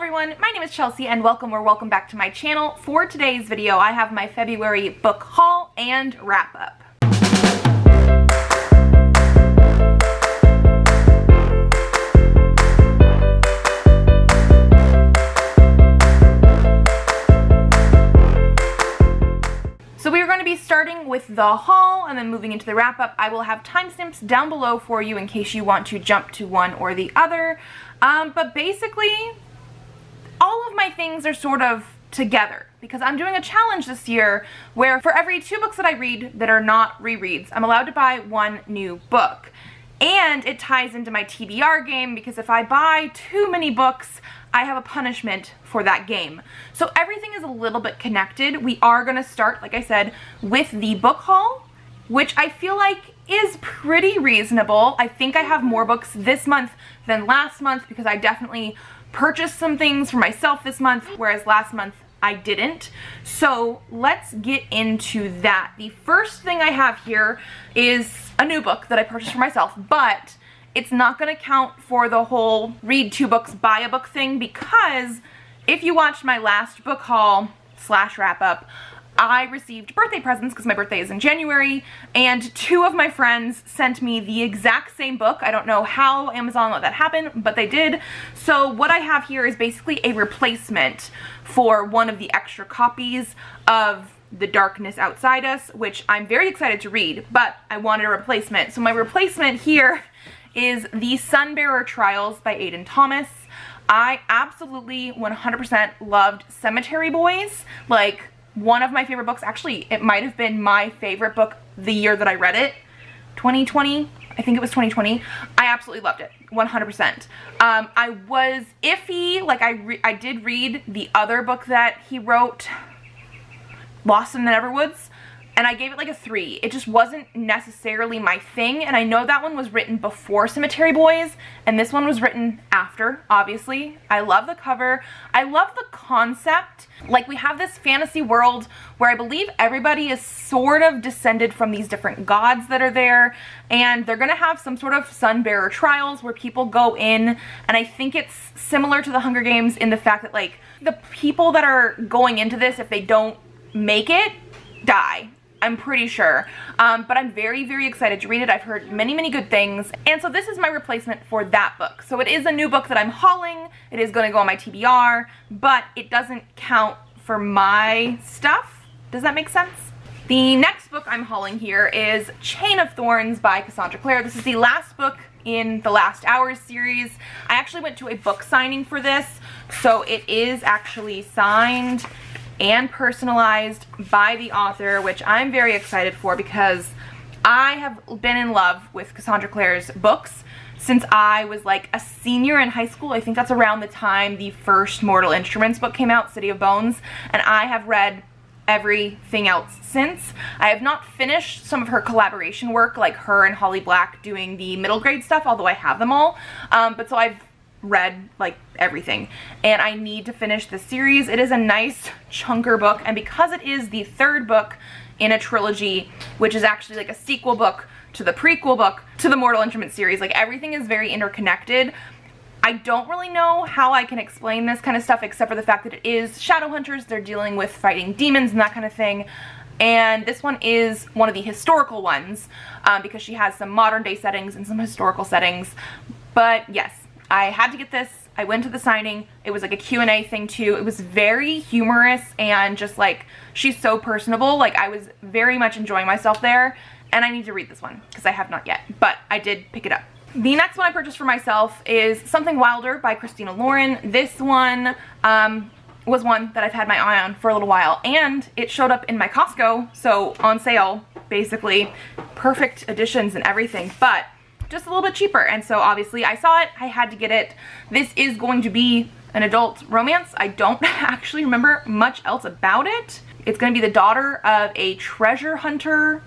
everyone, my name is Chelsea and welcome back to my channel. For today's video, I have my February book haul and wrap up. So we are going to be starting with the haul and then moving into the wrap up. I will have timestamps down below for you in case you want to jump to one or the other. But basically, all of my things are sort of together because I'm doing a challenge this year where for every 2 books that I read that are not rereads, I'm allowed to buy 1 new book. And it ties into my TBR game because if I buy too many books, I have a punishment for that game. So everything is a little bit connected. We are going to start, like I said, with the book haul, which I feel like is pretty reasonable. I think I have more books this month than last month because I definitely purchased some things for myself this month, whereas last month I didn't. So let's get into that. The first thing I have here is a new book that I purchased for myself, but it's not going to count for the whole read 2 books, buy a book thing, because if you watched my last book haul / wrap up, I received birthday presents because my birthday is in January, and 2 of my friends sent me the exact same book. I don't know how Amazon let that happen, but they did. So what I have here is basically a replacement for one of the extra copies of The Darkness Outside Us, which I'm very excited to read, but I wanted a replacement. So my replacement here is the Sunbearer Trials by Aiden Thomas. I absolutely 100% loved Cemetery Boys. Like, one of my favorite books. Actually, it might have been my favorite book the year that I read it. 2020? I think it was 2020. I absolutely loved it. 100%. I was iffy. Like, I did read the other book that he wrote, Lost in the Neverwoods, and I gave it like a 3. It just wasn't necessarily my thing, and I know that one was written before Cemetery Boys, and this one was written after, obviously. I love the cover. I love the concept. Like, we have this fantasy world where I believe everybody is sort of descended from these different gods that are there, and they're gonna have some sort of Sunbearer Trials where people go in, and I think it's similar to the Hunger Games in the fact that, like, the people that are going into this, if they don't make it, die. I'm pretty sure. But I'm very, very excited to read it. I've heard many, many good things. And so this is my replacement for that book. So it is a new book that I'm hauling. It is going to go on my TBR, but it doesn't count for my stuff. Does that make sense? The next book I'm hauling here is Chain of Thorns by Cassandra Clare. This is the last book in the Last Hours series. I actually went to a book signing for this, so it is actually signed and personalized by the author, which I'm very excited for because I have been in love with Cassandra Clare's books since I was like a senior in high school. I think that's around the time the first Mortal Instruments book came out, City of Bones, and I have read everything else since. I have not finished some of her collaboration work, like her and Holly Black doing the middle grade stuff, although I have them all. But so I've read like everything, and I need to finish the series. It is a nice chunker book, and because it is the 3rd book in a trilogy, which is actually like a sequel book to the prequel book to the Mortal Instruments series, like everything is very interconnected. I don't really know how I can explain this kind of stuff except for the fact that it is Shadowhunters. They're dealing with fighting demons and that kind of thing. And this one is one of the historical ones because she has some modern day settings and some historical settings. But yes, I had to get this. I went to the signing. It was like a Q&A thing too. It was very humorous and just like, she's so personable. Like, I was very much enjoying myself there, and I need to read this one because I have not yet, but I did pick it up. The next one I purchased for myself is Something Wilder by Christina Lauren. This one was one that I've had my eye on for a little while, and it showed up in my Costco, so on sale, basically. Perfect editions and everything, but just a little bit cheaper, and so obviously I saw it, I had to get it. This is going to be an adult romance. I don't actually remember much else about it. It's going to be the daughter of a treasure hunter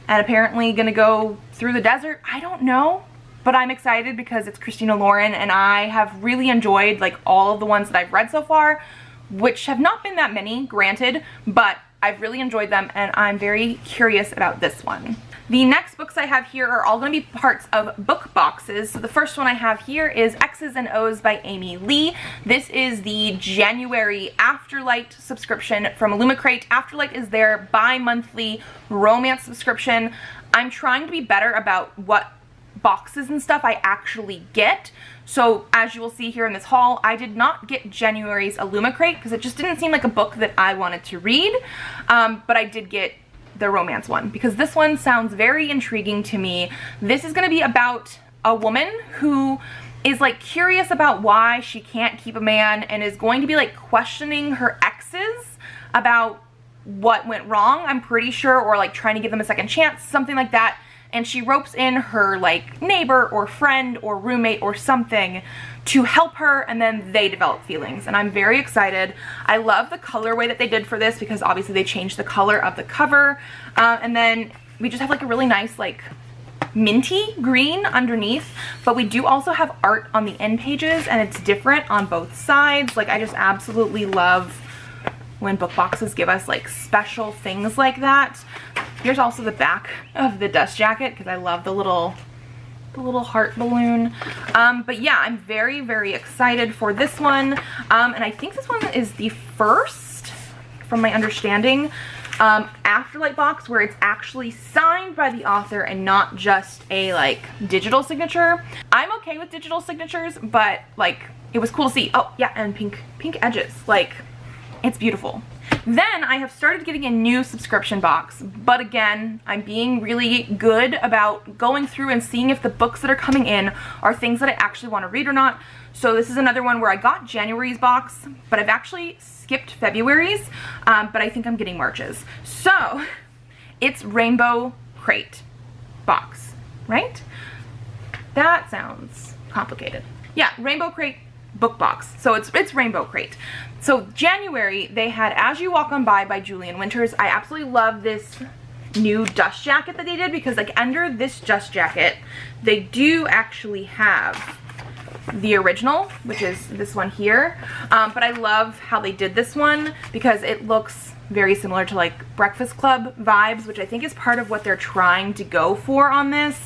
and apparently going to go through the desert. I don't know, but I'm excited because it's Christina Lauren, and I have really enjoyed like all of the ones that I've read so far, which have not been that many, granted, but I've really enjoyed them, and I'm very curious about this one. The next books I have here are all going to be parts of book boxes. So the first one I have here is Exes and O's by Amy Lee. This is the January Afterlight subscription from Illumicrate. Afterlight is their bi-monthly romance subscription. I'm trying to be better about what boxes and stuff I actually get. So as you will see here in this haul, I did not get January's Illumicrate because it just didn't seem like a book that I wanted to read, but I did get the romance one because this one sounds very intriguing to me. This is going to be about a woman who is like curious about why she can't keep a man and is going to be like questioning her exes about what went wrong, I'm pretty sure, or like trying to give them a second chance, something like that. And she ropes in her like neighbor or friend or roommate or something to help her, and then they develop feelings. And I'm very excited. I love the colorway that they did for this because obviously they changed the color of the cover. And then we just have like a really nice like minty green underneath, but we do also have art on the end pages and it's different on both sides. Like I just absolutely love when book boxes give us like special things like that. Here's also the back of the dust jacket because I love the little heart balloon. But yeah, I'm very, very excited for this one. And I think this one is the first, from my understanding, Afterlight box where it's actually signed by the author and not just a like digital signature. I'm okay with digital signatures, but like it was cool to see. Oh yeah, and pink edges. Like, it's beautiful. Then I have started getting a new subscription box, but again, I'm being really good about going through and seeing if the books that are coming in are things that I actually want to read or not. So this is another one where I got January's box, but I've actually skipped February's, but I think I'm getting March's. So it's Rainbow Crate box, right? That sounds complicated. Yeah, Rainbow Crate book box. So it's Rainbow Crate. So January, they had As You Walk On By Julian Winters. I absolutely love this new dust jacket that they did because like under this dust jacket, they do actually have the original, which is this one here. But I love how they did this one because it looks very similar to like Breakfast Club vibes, which I think is part of what they're trying to go for on this.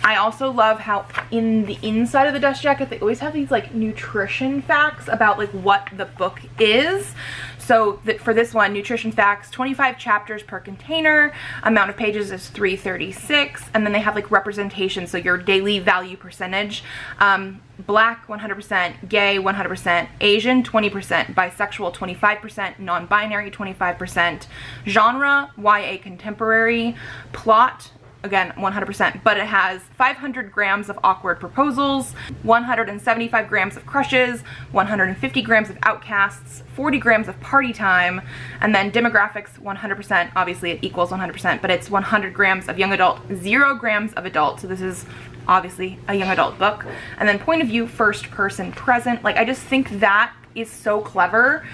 I also love how in the inside of the dust jacket, they always have these like nutrition facts about like what the book is. So for this one, nutrition facts, 25 chapters per container, amount of pages is 336, and then they have like representation, so your daily value percentage, Black 100%, gay 100%, Asian 20%, bisexual 25%, non-binary 25%, genre YA contemporary, plot again 100%, but it has 500 grams of awkward proposals, 175 grams of crushes, 150 grams of outcasts, 40 grams of party time, and then demographics 100%. Obviously it equals 100%, but it's 100 grams of young adult, 0 grams of adult. So this is obviously a young adult book. And then point of view, first person present. Like I just think that is so clever.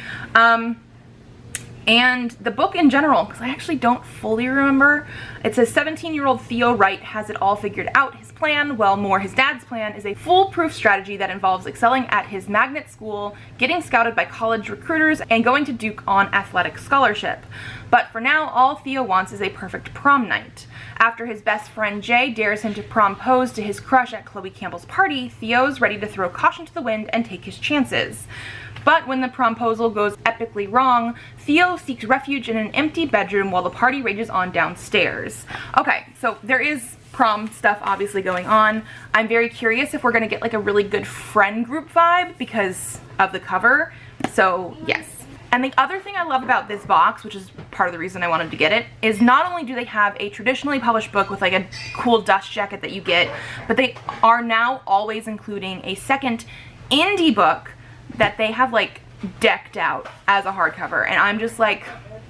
And the book in general, because I actually don't fully remember, it says 17-year-old Theo Wright has it all figured out. His plan, well, more his dad's plan, is a foolproof strategy that involves excelling at his magnet school, getting scouted by college recruiters, and going to Duke on athletic scholarship. But for now, all Theo wants is a perfect prom night. After his best friend Jay dares him to propose to his crush at Chloe Campbell's party, Theo's ready to throw caution to the wind and take his chances. But when the promposal goes epically wrong, Theo seeks refuge in an empty bedroom while the party rages on downstairs. Okay, so there is prom stuff obviously going on. I'm very curious if we're gonna get like a really good friend group vibe because of the cover. So yes. And the other thing I love about this box, which is part of the reason I wanted to get it, is not only do they have a traditionally published book with like a cool dust jacket that you get, but they are now always including a second indie book that they have like decked out as a hardcover, and I'm just like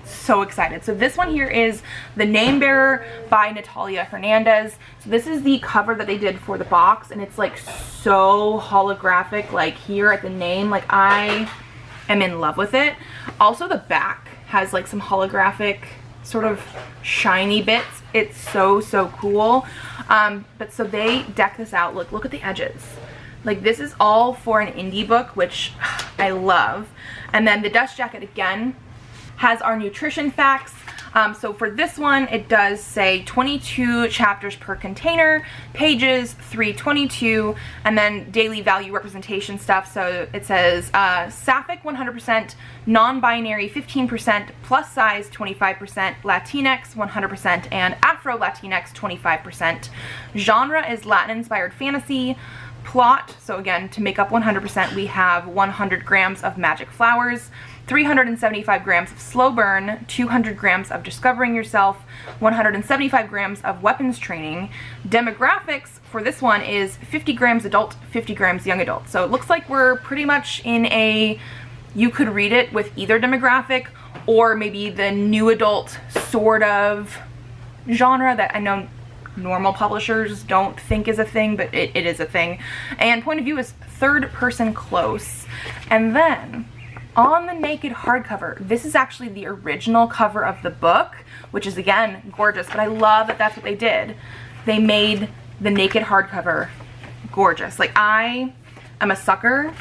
so excited. So this one here is The Name Bearer by Natalia Hernandez. So this is the cover that they did for the box, and it's like so holographic, like here at the name. Like I am in love with it. Also the back has like some holographic sort of shiny bits. It's so cool. But so they deck this out. Look at the edges. Like this is all for an indie book, which I love. And then the dust jacket again has our nutrition facts. So for this one, it does say 22 chapters per container, pages 322, and then daily value representation stuff. So it says Sapphic 100%, non-binary 15%, plus size 25%, Latinx 100%, and Afro-Latinx 25%. Genre is Latin-inspired fantasy. Plot, so again, to make up 100%, we have 100 grams of magic flowers, 375 grams of slow burn, 200 grams of discovering yourself, 175 grams of weapons training. Demographics for this one is 50 grams adult, 50 grams young adult. So it looks like we're pretty much in a, you could read it with either demographic or maybe the new adult sort of genre that I know normal publishers don't think is a thing, but it is a thing. And point of view is third person close. And then on the naked hardcover, this is actually the original cover of the book, which is again gorgeous, but I love that that's what they did. They made the naked hardcover gorgeous. Like, I am a sucker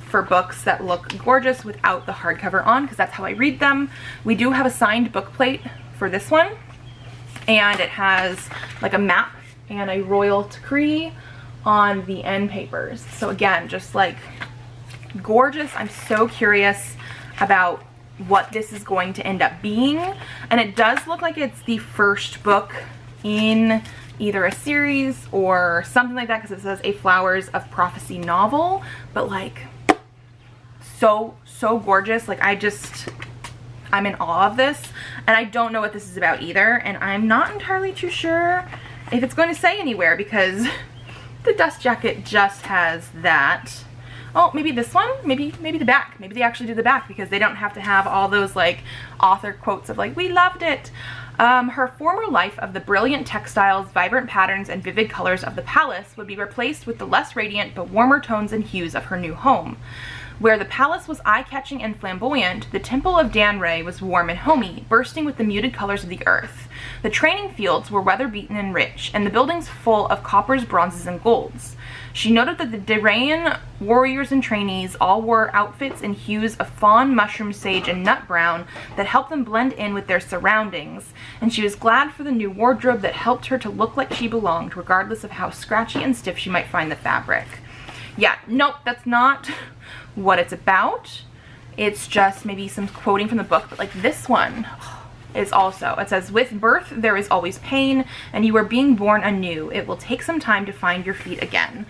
for books that look gorgeous without the hardcover on, because that's how I read them. We do have a signed book plate for this one, and it has like a map and a royal decree on the end papers. So again, just like gorgeous. I'm so curious about what this is going to end up being, and it does look like it's the first book in either a series or something like that, because it says a Flowers of Prophecy novel. But like, so gorgeous. Like, I'm in awe of this, and I don't know what this is about either, and I'm not entirely too sure if it's going to say anywhere, because the dust jacket just has that. Oh, maybe this one, maybe the back. Maybe they actually do the back, because they don't have to have all those like author quotes of like, we loved it. Her former life of the brilliant textiles, vibrant patterns, and vivid colors of the palace would be replaced with the less radiant but warmer tones and hues of her new home. Where the palace was eye-catching and flamboyant, the temple of Danray was warm and homey, bursting with the muted colors of the earth. The training fields were weather-beaten and rich, and the buildings full of coppers, bronzes, and golds. She noted that the Derayan warriors and trainees all wore outfits in hues of fawn, mushroom, sage, and nut brown that helped them blend in with their surroundings, and she was glad for the new wardrobe that helped her to look like she belonged, regardless of how scratchy and stiff she might find the fabric. Yeah, nope, that's not what it's about. It's just maybe some quoting from the book, but like this one is also, it says, with birth there is always pain, and you are being born anew. It will take some time to find your feet again.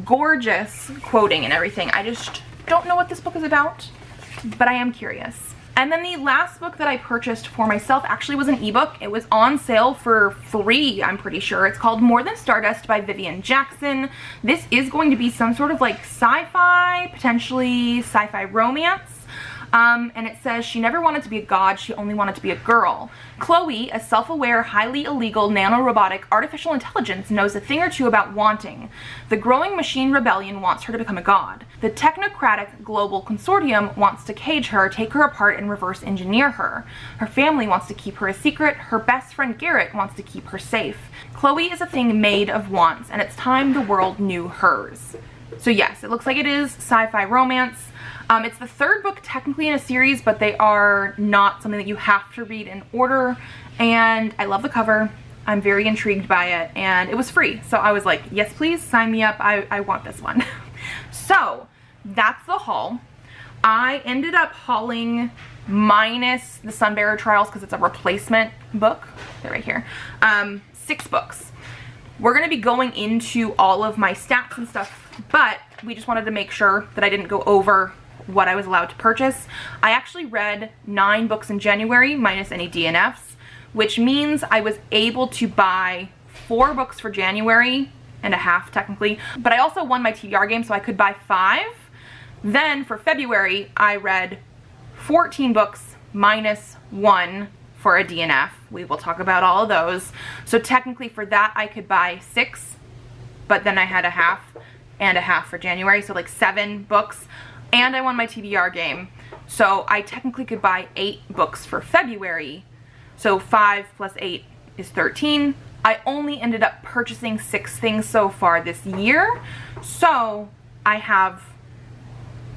Gorgeous quoting and everything. I just don't know what this book is about, but I am curious. And then the last book that I purchased for myself actually was an ebook. It was on sale for free, I'm pretty sure. It's called More Than Stardust by Vivian Jackson. This is going to be some sort of like sci-fi, potentially sci-fi romance. And it says, she never wanted to be a god, she only wanted to be a girl. Chloe, a self-aware, highly illegal nanorobotic artificial intelligence, knows a thing or two about wanting. The growing machine rebellion wants her to become a god. The technocratic global consortium wants to cage her, take her apart, and reverse engineer her. Her family wants to keep her a secret. Her best friend Garrett wants to keep her safe. Chloe is a thing made of wants, and it's time the world knew hers. So yes, it looks like it is sci-fi romance. It's the third book technically in a series, but they are not something that you have to read in order, and I love the cover. I'm very intrigued by it, and it was free, so I was like, yes please, sign me up, I want this one. So that's the haul. I ended up hauling minus the Sunbearer Trials because it's a replacement book. They're right here. 6 books. We're going to be going into all of my stats and stuff, but we just wanted to make sure that I didn't go over what I was allowed to purchase. I actually read 9 books in January minus any DNFs, which means I was able to buy 4 books for January and a half technically, but I also won my TBR game, so I could buy 5. Then for February I read 14 books minus 1 for a DNF. We will talk about all of those. So technically for that I could buy 6, but then I had a half and a half for January, so like 7 books. And I won my TBR game, so I technically could buy 8 books for February. So 5 plus 8 is 13. I only ended up purchasing 6 things so far this year, so I have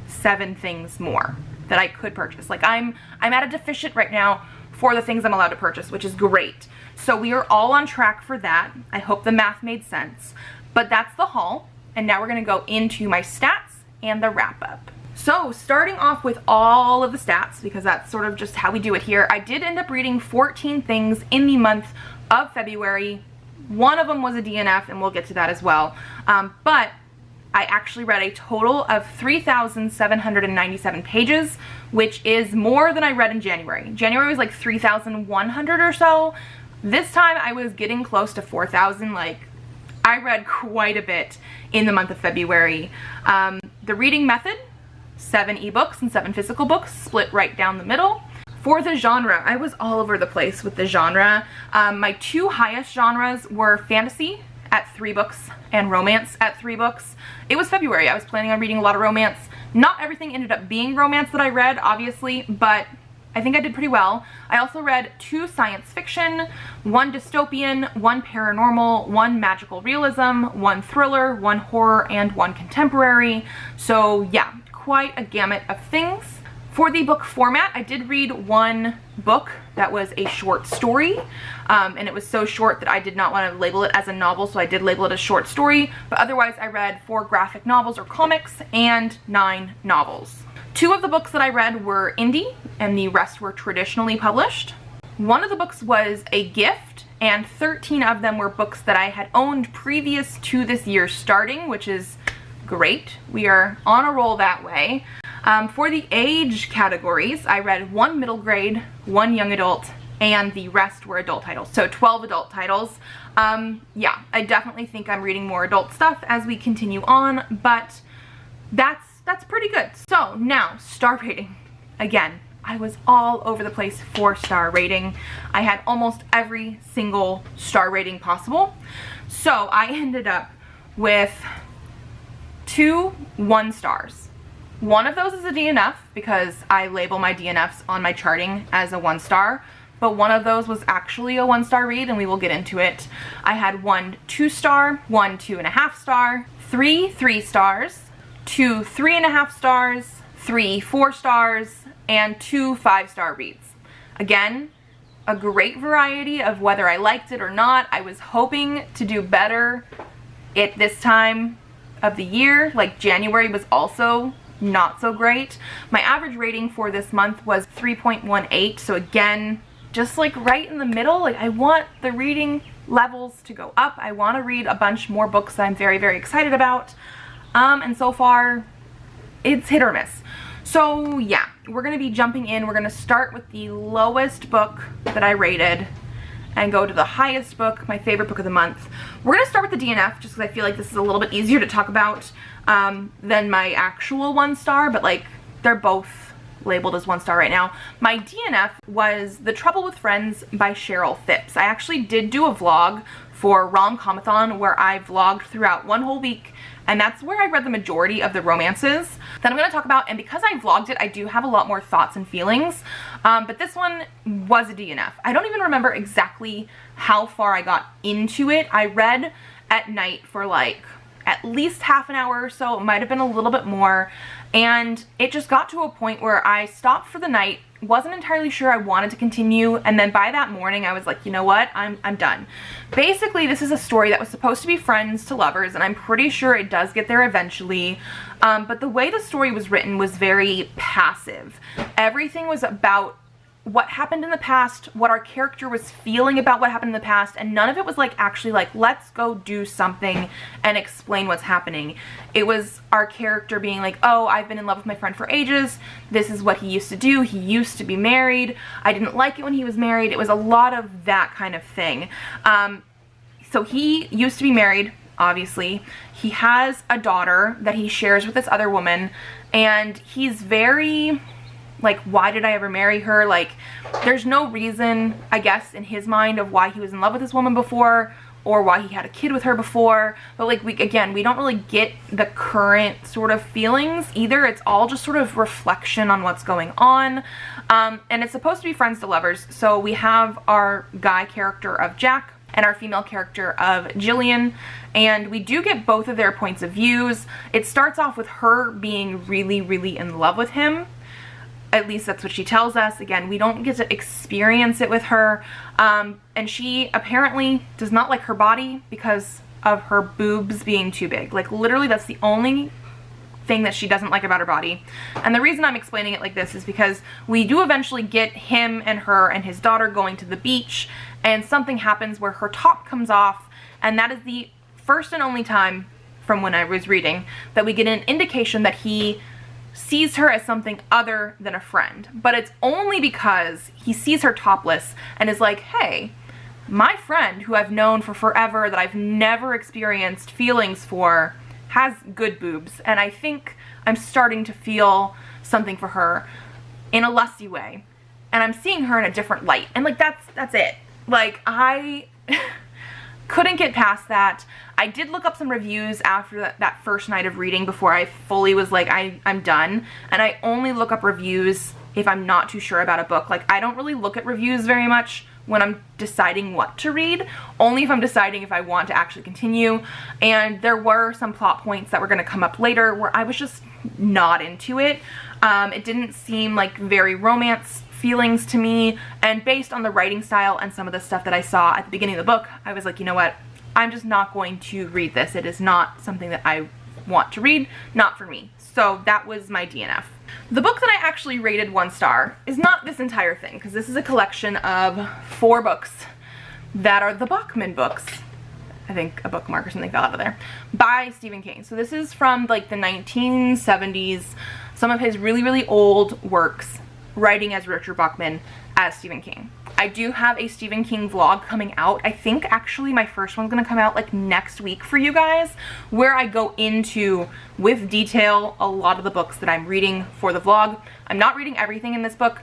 7 things more. that I could purchase. Like I'm at a deficit right now for the things I'm allowed to purchase, which is great. So we are all on track for that. I hope the math made sense. But that's the haul, and now we're gonna go into my stats and the wrap up. So starting off with all of the stats, because that's sort of just how we do it here, I did end up reading 14 things in the month of February. One of them was a DNF, and we'll get to that as well. But I actually read a total of 3,797 pages, which is more than I read in January. January was like 3,100 or so. This time I was getting close to 4,000. Like, I read quite a bit in the month of February. The reading method, 7 ebooks and 7 physical books, split right down the middle. For the genre, I was all over the place with the genre. My 2 highest genres were fantasy at 3 books and romance at 3 books. It was February. I was planning on reading a lot of romance. Not everything ended up being romance that I read, obviously, but I think I did pretty well. I also read 2 science fiction, 1 dystopian, 1 paranormal, 1 magical realism, 1 thriller, 1 horror, and 1 contemporary. So yeah, quite a gamut of things. For the book format, I did read 1 book that was a short story, and it was so short that I did not want to label it as a novel, so I did label it a short story, but otherwise I read 4 graphic novels or comics and 9 novels. 2 of the books that I read were indie, and the rest were traditionally published. 1 of the books was a gift, and 13 of them were books that I had owned previous to this year starting, which is great. We are on a roll that way. For the age categories, I read 1 middle grade, 1 young adult, and the rest were adult titles. So 12 adult titles. Yeah, I definitely think I'm reading more adult stuff as we continue on, but that's pretty good. So now, star rating. Again, I was all over the place for star rating. I had almost every single star rating possible. So I ended up with 2 1-stars. One of those is a DNF because I label my DNFs on my charting as a 1-star, but one of those was actually a 1-star read, and we will get into it. I had 1 2-star, 1 2.5 star, 3 3 stars, 2 3.5 stars, 3 4 stars, and 2 5-star reads. Again, a great variety of whether I liked it or not. I was hoping to do better at this time of the year. Like January was also not so great. My average rating for this month was 3.18, so again, just like right in the middle. Like I want the reading levels to go up. I want to read a bunch more books that I'm very, very excited about. And so far, it's hit or miss. So yeah, we're going to be jumping in. We're going to start with the lowest book that I rated and go to the highest book, my favorite book of the month. We're going to start with the DNF just because I feel like this is a little bit easier to talk about than my actual 1-star, but like they're both labeled as 1-star right now. My DNF was The Trouble with Friends by Cheryl Phipps. I actually did do a vlog for Rom-Comathon where I vlogged throughout 1 whole week, and that's where I read the majority of the romances that I'm going to talk about. And because I vlogged it, I do have a lot more thoughts and feelings, but this one was a DNF. I don't even remember exactly how far I got into it. I read at night for like at least half an hour or so. It might have been a little bit more, and it just got to a point where I stopped for the night, wasn't entirely sure I wanted to continue, and then by that morning I was like, you know what, I'm done. Basically, this is a story that was supposed to be friends to lovers, and I'm pretty sure it does get there eventually, but the way the story was written was very passive. Everything was about what happened in the past, what our character was feeling about what happened in the past, and none of it was like actually like, let's go do something and explain what's happening. It was our character being like, oh, I've been in love with my friend for ages, this is what he used to do, he used to be married, I didn't like it when he was married. It was a lot of that kind of thing. So he used to be married, obviously. He has a daughter that he shares with this other woman, and he's very like, why did I ever marry her? Like, there's no reason, I guess, in his mind of why he was in love with this woman before or why he had a kid with her before. But like, we don't really get the current sort of feelings either. It's all just sort of reflection on what's going on. And it's supposed to be friends to lovers. So we have our guy character of Jack and our female character of Jillian, and we do get both of their points of views. It starts off with her being really, really in love with him. At least that's what she tells us. Again, we don't get to experience it with her. And she apparently does not like her body because of her boobs being too big. Like literally that's the only thing that she doesn't like about her body. And the reason I'm explaining it like this is because we do eventually get him and her and his daughter going to the beach, and something happens where her top comes off, and that is the first and only time from when I was reading that we get an indication that he sees her as something other than a friend. But it's only because he sees her topless and is like, hey, my friend who I've known for forever, that I've never experienced feelings for, has good boobs, and I think I'm starting to feel something for her in a lusty way, and I'm seeing her in a different light, and like that's it. Like I couldn't get past that. I did look up some reviews after that first night of reading before I fully was like, I'm done, and I only look up reviews if I'm not too sure about a book. Like I don't really look at reviews very much when I'm deciding what to read, only if I'm deciding if I want to actually continue. And there were some plot points that were going to come up later where I was just not into it. It didn't seem like very romance feelings to me, and based on the writing style and some of the stuff that I saw at the beginning of the book, I was like, you know what, I'm just not going to read this. It is not something that I want to read, not for me. So that was my DNF. The book that I actually rated 1 star is not this entire thing, because this is a collection of 4 books that are the Bachman books. I think a bookmark or something fell out of there, by Stephen King. So this is from like the 1970s, some of his really, really old works, writing as Richard Bachman as Stephen King. I do have a Stephen King vlog coming out. I think actually my first one's gonna come out like next week for you guys, where I go into, with detail, a lot of the books that I'm reading for the vlog. I'm not reading everything in this book.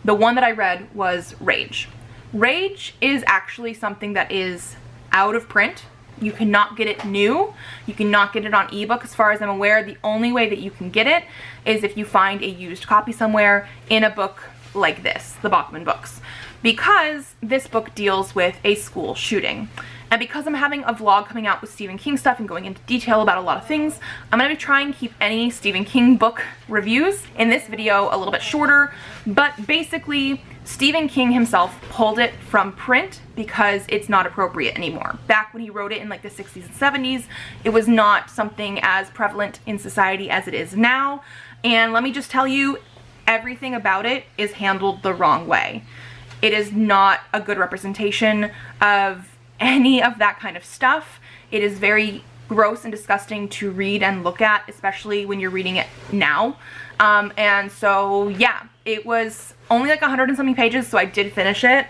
The one that I read was Rage. Rage is actually something that is out of print. You cannot get it new. You cannot get it on ebook as far as I'm aware. The only way that you can get it is if you find a used copy somewhere in a book like this, the Bachman books. Because this book deals with a school shooting. And because I'm having a vlog coming out with Stephen King stuff and going into detail about a lot of things, I'm going to try and keep any Stephen King book reviews in this video a little bit shorter. But basically, Stephen King himself pulled it from print because it's not appropriate anymore. Back when he wrote it in like the 60s and 70s, it was not something as prevalent in society as it is now. And let me just tell you, everything about it is handled the wrong way. It is not a good representation of any of that kind of stuff. It is very gross and disgusting to read and look at, especially when you're reading it now. And so yeah, it was only like 100 and something pages, so I did finish it,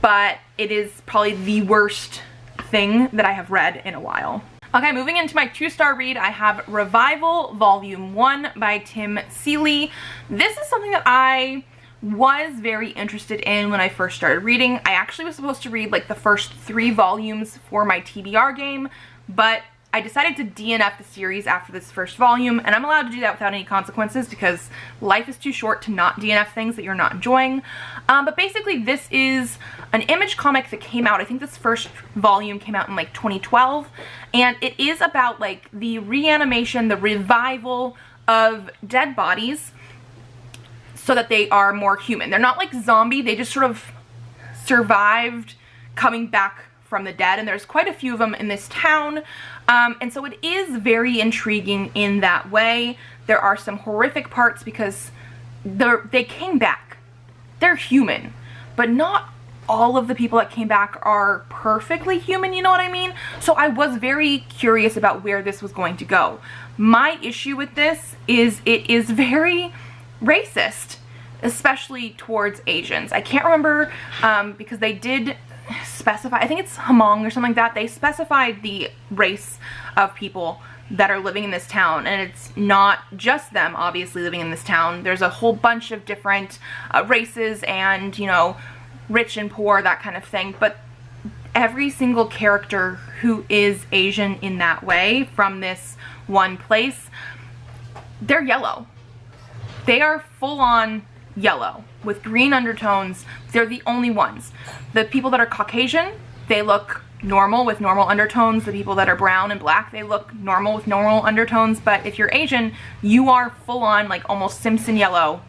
but it is probably the worst thing that I have read in a while. Okay, moving into my 2-star read, I have Revival Volume 1 by Tim Seeley. This is something that I was very interested in when I first started reading. I actually was supposed to read like the first 3 volumes for my TBR game, but I decided to DNF the series after this first volume, and I'm allowed to do that without any consequences because life is too short to not DNF things that you're not enjoying. But basically this is an Image comic that came out, I think this first volume came out in like 2012, and it is about like the reanimation, the revival of dead bodies so that they are more human. They're not like zombie, they just sort of survived coming back from the dead, and there's quite a few of them in this town. And so it is very intriguing in that way. There are some horrific parts because they came back. They're human, but not all of the people that came back are perfectly human, you know what I mean? So I was very curious about where this was going to go. My issue with this is it is very racist, especially towards Asians. I can't remember because they did specify, I think it's Hmong or something like that, they specified the race of people that are living in this town, and it's not just them obviously living in this town. There's a whole bunch of different races and, you know, rich and poor, that kind of thing, but every single character who is Asian in that way from this one place, they're yellow. They are full on yellow with green undertones. They're the only ones. The people that are Caucasian, they look normal with normal undertones. The people that are brown and black, they look normal with normal undertones. But if you're Asian, you are full on like almost Simpson yellow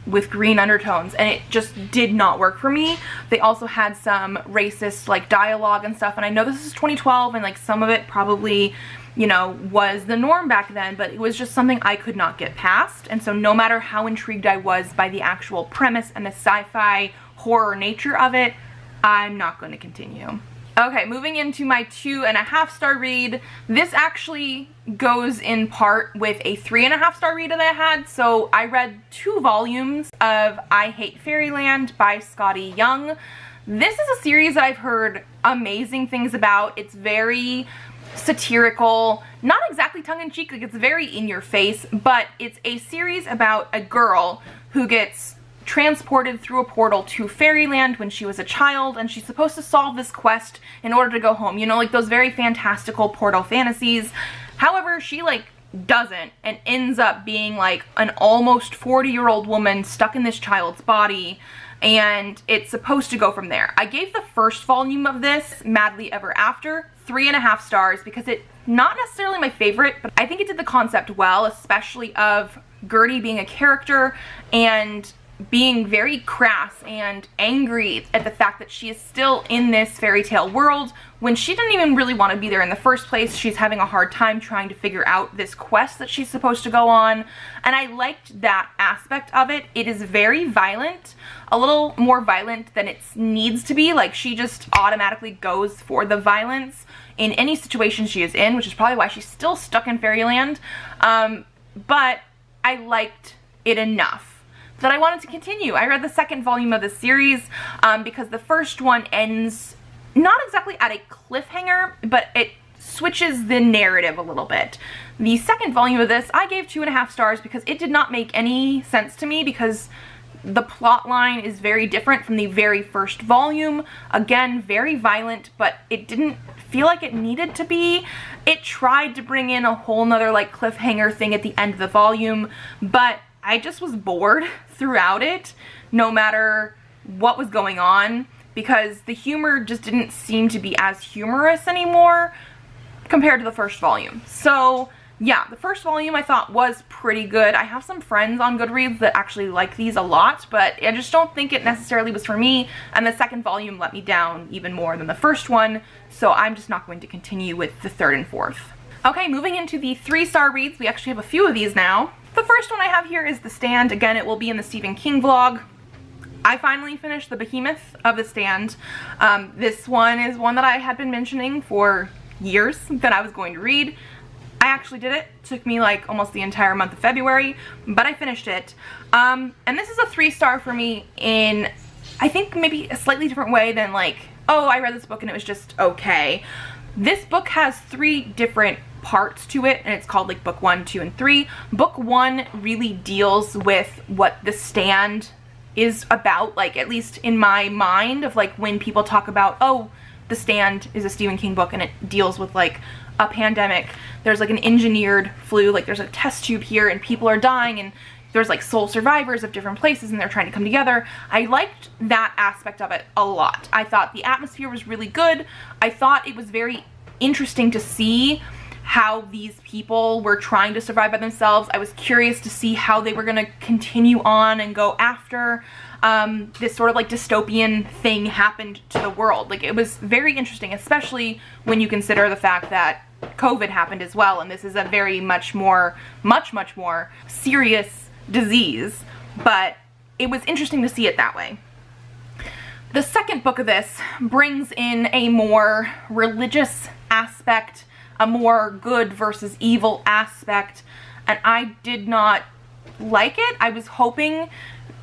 with green undertones, and it just did not work for me. They also had some racist like dialogue and stuff, and I know this is 2012 and like some of it probably, you know, was the norm back then, but it was just something I could not get past. And so no matter how intrigued I was by the actual premise and the sci-fi horror nature of it, I'm not going to continue. Okay, moving into my 2.5 star read. This actually goes in part with a 3.5 star read that I had. So I read 2 volumes of I Hate Fairyland by Scotty Young. This is a series that I've heard amazing things about. It's very satirical, not exactly tongue-in-cheek, like it's very in your face, but it's a series about a girl who gets transported through a portal to Fairyland when she was a child, and she's supposed to solve this quest in order to go home. You know, like those very fantastical portal fantasies. However, she like doesn't, and ends up being like an almost 40-year-old woman stuck in this child's body, and it's supposed to go from there. I gave the first volume of this, Madly Ever After, 3.5 stars because it's not necessarily my favorite, but I think it did the concept well, especially of Gertie being a character and being very crass and angry at the fact that she is still in this fairy tale world when she didn't even really want to be there in the first place. She's having a hard time trying to figure out this quest that she's supposed to go on, and I liked that aspect of it. It is very violent, a little more violent than it needs to be. Like, she just automatically goes for the violence in any situation she is in, which is probably why she's still stuck in Fairyland. But I liked it enough that I wanted to continue. I read the second volume of the series because the first one ends not exactly at a cliffhanger, but it switches the narrative a little bit. The second volume of this I gave 2.5 stars because it did not make any sense to me, because the plot line is very different from the very first volume. Again, very violent, but it didn't feel like it needed to be. It tried to bring in a whole nother like cliffhanger thing at the end of the volume, but I just was bored throughout it, no matter what was going on, because the humor just didn't seem to be as humorous anymore compared to the first volume. So yeah, the first volume I thought was pretty good. I have some friends on Goodreads that actually like these a lot, but I just don't think it necessarily was for me, and the second volume let me down even more than the first one, so I'm just not going to continue with the third and fourth. Okay, moving into the 3-star reads. We actually have a few of these now. The first one I have here is The Stand. Again, it will be in the Stephen King vlog. I finally finished The Behemoth of The Stand. This one is one that I had been mentioning for years that I was going to read. I actually did it. It took me like almost the entire month of February, but I finished it. And this is a 3-star for me in, I think, maybe a slightly different way than like, oh, I read this book and it was just okay. This book has 3 different parts to it, and it's called like book 1, 2, and 3. Book 1 really deals with what The Stand is about, like at least in my mind, of like when people talk about, oh, The Stand is a Stephen King book and it deals with like a pandemic. There's like an engineered flu, like there's a test tube here and people are dying, and there's like sole survivors of different places and they're trying to come together. I liked that aspect of it a lot. I thought the atmosphere was really good. I thought it was very interesting to see how these people were trying to survive by themselves. I was curious to see how they were going to continue on and go after this sort of like dystopian thing happened to the world. Like, it was very interesting, especially when you consider the fact that COVID happened as well, and this is a very much more serious disease, but it was interesting to see it that way. The second book of this brings in a more religious aspect, a more good versus evil aspect, and I did not like it. I was hoping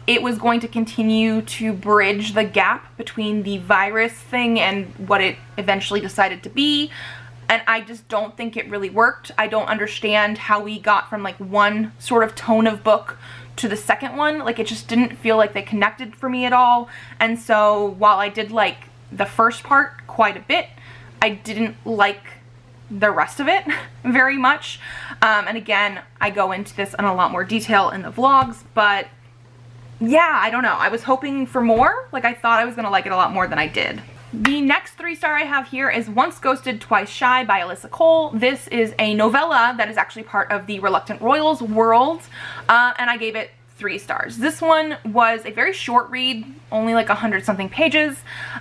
it was going to continue to bridge the gap between the virus thing and what it eventually decided to be, and I just don't think it really worked. I don't understand how we got from like one sort of tone of book to the second one. Like, it just didn't feel like they connected for me at all, and so while I did like the first part quite a bit, I didn't like the rest of it very much. And again, I go into this in a lot more detail in the vlogs, but yeah, I don't know. I was hoping for more. Like, I thought I was gonna like it a lot more than I did. The next 3-star I have here is Once Ghosted, Twice Shy by Alyssa Cole. This is a novella that is actually part of the Reluctant Royals world, and I gave it 3 stars. This one was a very short read, only like 100 something pages,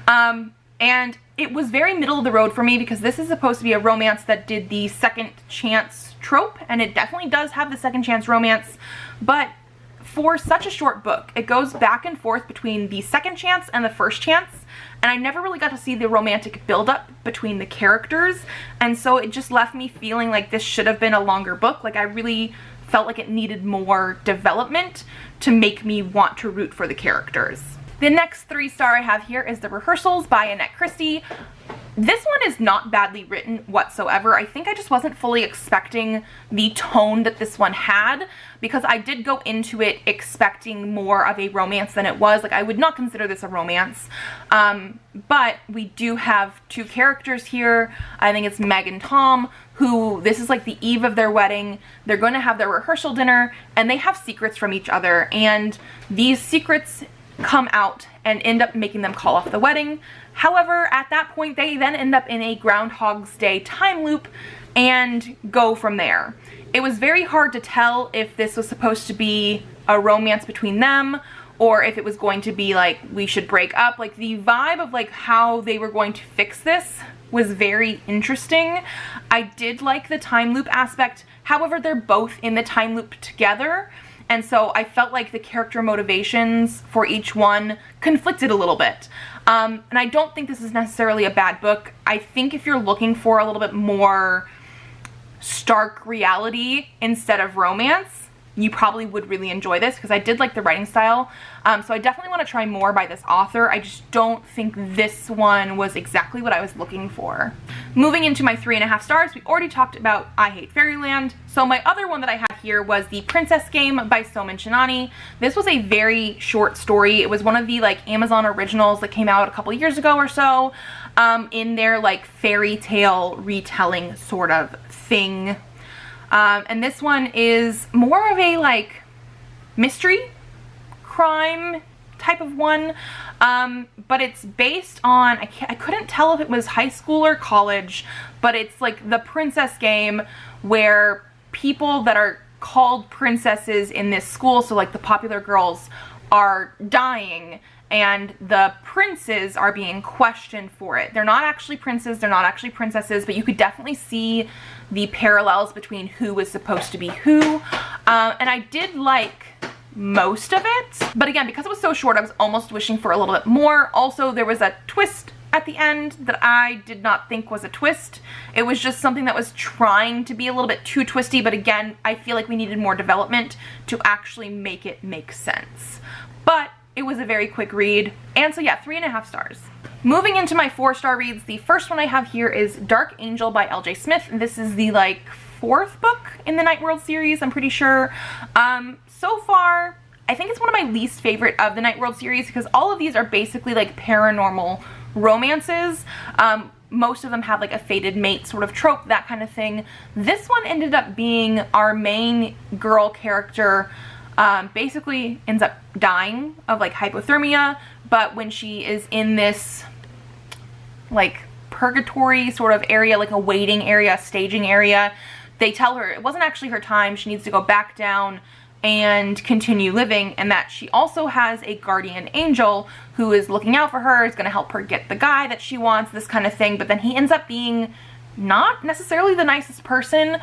and it was very middle of the road for me because this is supposed to be a romance that did the second chance trope, and it definitely does have the second chance romance, but for such a short book, it goes back and forth between the second chance and the first chance, and I never really got to see the romantic buildup between the characters, and so it just left me feeling like this should have been a longer book. Like, I really felt like it needed more development to make me want to root for the characters. The next 3 star I have here is The Rehearsals by Annette Christie. This one is not badly written whatsoever. I think I just wasn't fully expecting the tone that this one had, because I did go into it expecting more of a romance than it was. Like, I would not consider this a romance, but we do have 2 characters here. I think it's Meg and Tom, who, this is like the eve of their wedding. They're going to have their rehearsal dinner, and they have secrets from each other, and these secrets come out and end up making them call off the wedding. However, at that point, they then end up in a Groundhog's Day time loop and go from there. It was very hard to tell if this was supposed to be a romance between them or if it was going to be like, we should break up. Like, the vibe of like how they were going to fix this was very interesting. I did like the time loop aspect. However, they're both in the time loop together, and so I felt like the character motivations for each one conflicted a little bit. And I don't think this is necessarily a bad book. I think if you're looking for a little bit more stark reality instead of romance, you probably would really enjoy this, because I did like the writing style. So I definitely want to try more by this author. I just don't think this one was exactly what I was looking for. Moving into my 3.5 stars, we already talked about I Hate Fairyland. So my other one that I had here was The Princess Game by Soman Shinani. This was a very short story. It was one of the like Amazon originals that came out a couple years ago or so, in their like fairy tale retelling sort of thing. And this one is more of a like mystery crime type of one, but it's based on, I couldn't tell if it was high school or college, but it's like the princess game where people that are called princesses in this school, so like the popular girls, are dying, and the princes are being questioned for it. They're not actually princes, they're not actually princesses, but you could definitely see the parallels between who was supposed to be who. And I did like most of it, but again, because it was so short, I was almost wishing for a little bit more. Also, there was a twist at the end that I did not think was a twist. It was just something that was trying to be a little bit too twisty, but again, I feel like we needed more development to actually make it make sense. But it was a very quick read, and so yeah, 3.5 stars. Moving into my 4-star reads, the first one I have here is Dark Angel by L.J. Smith. This is the like 4th book in the Night World series, I'm pretty sure. So far, I think it's one of my least favorite of the Night World series, because all of these are basically like paranormal romances. Most of them have like a fated mate sort of trope, that kind of thing. This one ended up being our main girl character basically ends up dying of like hypothermia, but when she is in this like purgatory sort of area, like a waiting area, staging area, they tell her it wasn't actually her time, she needs to go back down and continue living, and that she also has a guardian angel who is looking out for her, is going to help her get the guy that she wants, this kind of thing. But then he ends up being not necessarily the nicest person,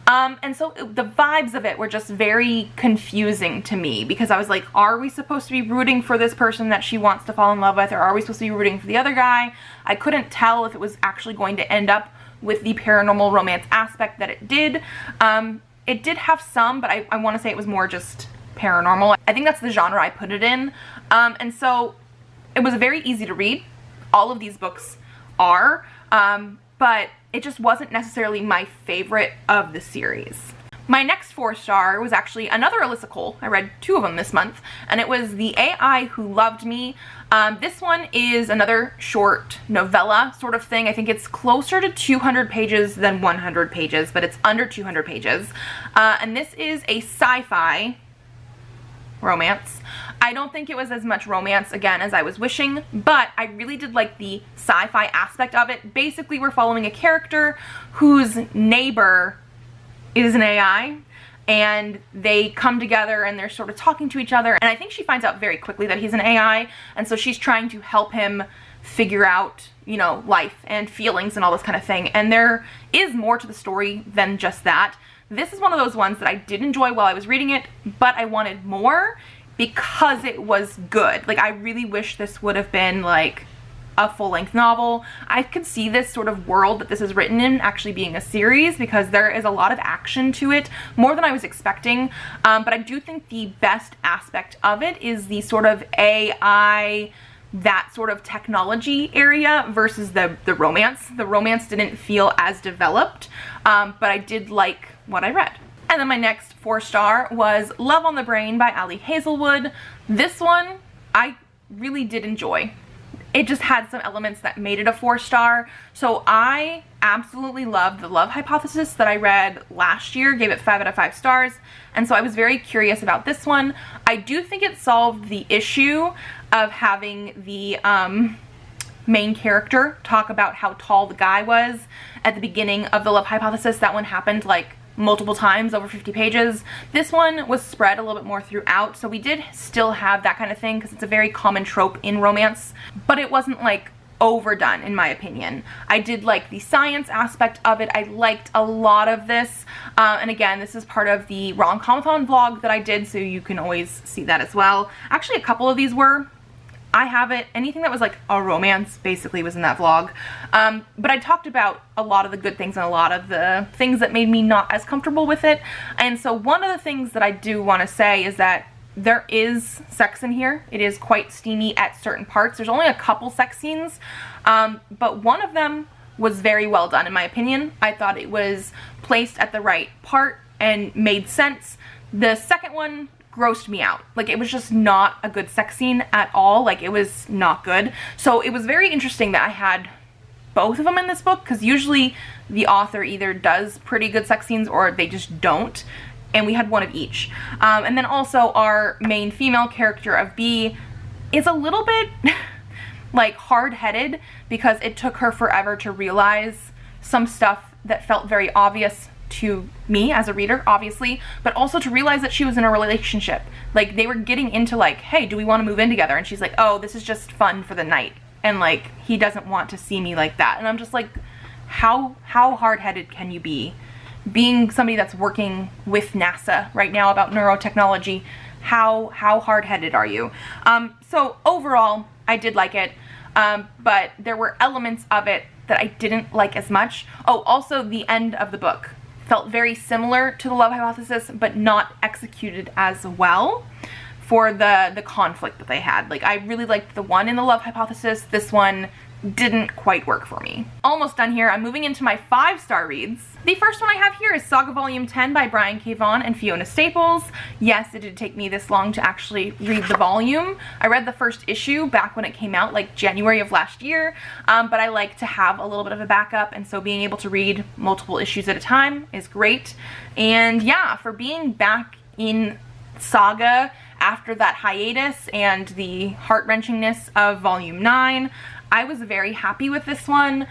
and so the vibes of it were just very confusing to me, because I was like, are we supposed to be rooting for this person that she wants to fall in love with, or are we supposed to be rooting for the other guy? I couldn't tell if it was actually going to end up with the paranormal romance aspect that it did. It did have some, but I want to say it was more just paranormal. I think that's the genre I put it in, and so it was very easy to read. All of these books are, but it just wasn't necessarily my favorite of the series. My next 4-star was actually another Alyssa Cole. I read 2 of them this month, and it was The AI Who Loved Me. This one is another short novella sort of thing. I think it's closer to 200 pages than 100 pages, but it's under 200 pages. And this is a sci-fi romance. I don't think it was as much romance, again, as I was wishing, but I really did like the sci-fi aspect of it. Basically, we're following a character whose neighbor is an AI, and they come together and they're sort of talking to each other, and I think she finds out very quickly that he's an AI, and so she's trying to help him figure out, you know, life and feelings and all this kind of thing. And there is more to the story than just that. This is one of those ones that I did enjoy while I was reading it, but I wanted more because it was good. Like, I really wish this would have been like a full-length novel. I could see this sort of world that this is written in actually being a series, because there is a lot of action to it, more than I was expecting. But I do think the best aspect of it is the sort of AI, that sort of technology area versus the romance. The romance didn't feel as developed, but I did like what I read. And then my next 4-star was Love on the Brain by Ali Hazelwood. This one I really did enjoy. It just had some elements that made it a 4-star. So I absolutely loved The Love Hypothesis that I read last year, gave it 5 out of 5 stars. And so I was very curious about this one. I do think it solved the issue of having the main character talk about how tall the guy was at the beginning of The Love Hypothesis. That one happened like multiple times over 50 pages. This one was spread a little bit more throughout, so we did still have that kind of thing because it's a very common trope in romance, but it wasn't like overdone in my opinion. I did like the science aspect of it. I liked a lot of this, and again, this is part of the rom-com-a-thon vlog that I did, so you can always see that as well. Actually, a couple of these were. I have it. Anything that was like a romance basically was in that vlog. But I talked about a lot of the good things and a lot of the things that made me not as comfortable with it. And so one of the things that I do want to say is that there is sex in here. It is quite steamy at certain parts. There's only a couple sex scenes, but one of them was very well done in my opinion. I thought it was placed at the right part and made sense. The second one grossed me out. Like, it was just not a good sex scene at all. Like, it was not good. So it was very interesting that I had both of them in this book, because usually the author either does pretty good sex scenes or they just don't, and we had one of each. And then also our main female character of B is a little bit like hard-headed, because it took her forever to realize some stuff that felt very obvious to me as a reader, obviously, but also to realize that she was in a relationship. Like, they were getting into like, hey, do we want to move in together? And she's like, oh, this is just fun for the night, and like, he doesn't want to see me like that. And I'm just like, how hard-headed can you be? Being somebody that's working with NASA right now about neurotechnology, how hard-headed are you? So overall, I did like it, but there were elements of it that I didn't like as much. Oh, also the end of the book felt very similar to The Love Hypothesis, but not executed as well for the conflict that they had. Like, I really liked the one in The Love Hypothesis. This one didn't quite work for me. Almost done here. I'm moving into my 5-star reads. The first one I have here is Saga Volume 10 by Brian K. Vaughan and Fiona Staples. Yes, it did take me this long to actually read the volume. I read the first issue back when it came out, like January of last year, but I like to have a little bit of a backup, and so being able to read multiple issues at a time is great. And yeah, for being back in Saga after that hiatus and the heart-wrenchingness of Volume 9, I was very happy with this one.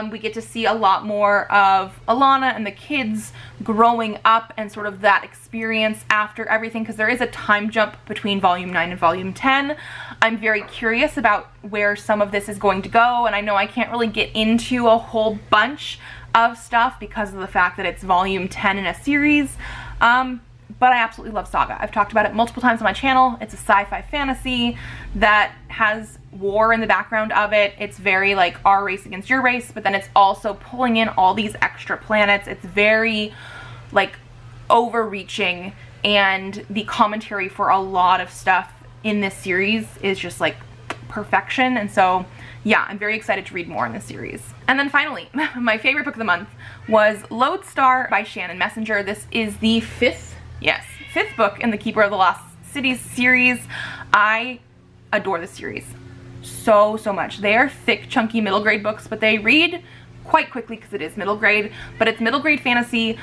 We get to see a lot more of Alana and the kids growing up and sort of that experience after everything, because there is a time jump between Volume 9 and Volume 10. I'm very curious about where some of this is going to go, and I know I can't really get into a whole bunch of stuff because of the fact that it's Volume 10 in a series. But I absolutely love Saga. I've talked about it multiple times on my channel. It's a sci-fi fantasy that has war in the background of it. It's very like our race against your race, but then it's also pulling in all these extra planets. It's very like overreaching, and the commentary for a lot of stuff in this series is just like perfection. And so yeah, I'm very excited to read more in this series. And then finally, my favorite book of the month was Lodestar by Shannon Messenger. This is the fifth book in the Keeper of the Lost Cities series. I adore this series so much. They are thick, chunky middle grade books, but they read quite quickly because it is middle grade, but it's middle grade fantasy.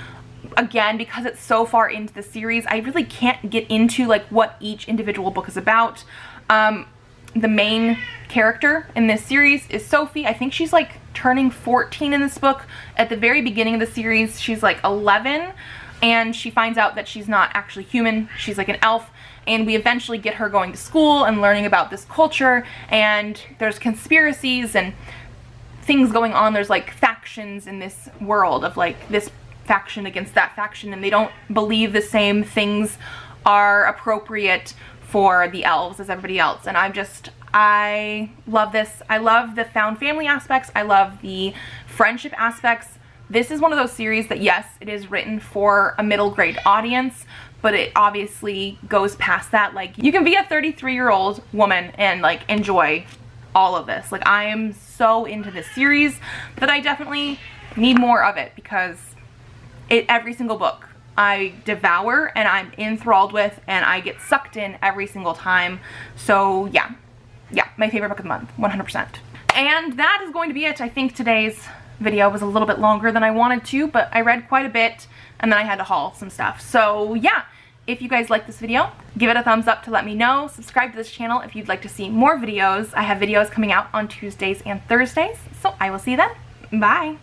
Again, because it's so far into the series, I really can't get into like what each individual book is about. The main character in this series is Sophie. I think she's like turning 14 in this book. At the very beginning of the series, she's like 11. and she finds out that she's not actually human, she's like an elf, and we eventually get her going to school and learning about this culture, and there's conspiracies and things going on. There's like factions in this world of like this faction against that faction, and they don't believe the same things are appropriate for the elves as everybody else. And I love this. I love the found family aspects. I love the friendship aspects. This is one of those series that, yes, it is written for a middle grade audience, but it obviously goes past that. Like, you can be a 33-year-old woman and like enjoy all of this. Like, I am so into this series that I definitely need more of it, because every single book I devour and I'm enthralled with, and I get sucked in every single time. So yeah, my favorite book of the month, 100%. And that is going to be it. I think today's video was a little bit longer than I wanted to, but I read quite a bit and then I had to haul some stuff. So yeah, if you guys like this video, give it a thumbs up to let me know. Subscribe to this channel if you'd like to see more videos. I have videos coming out on Tuesdays and Thursdays, so I will see you then. Bye.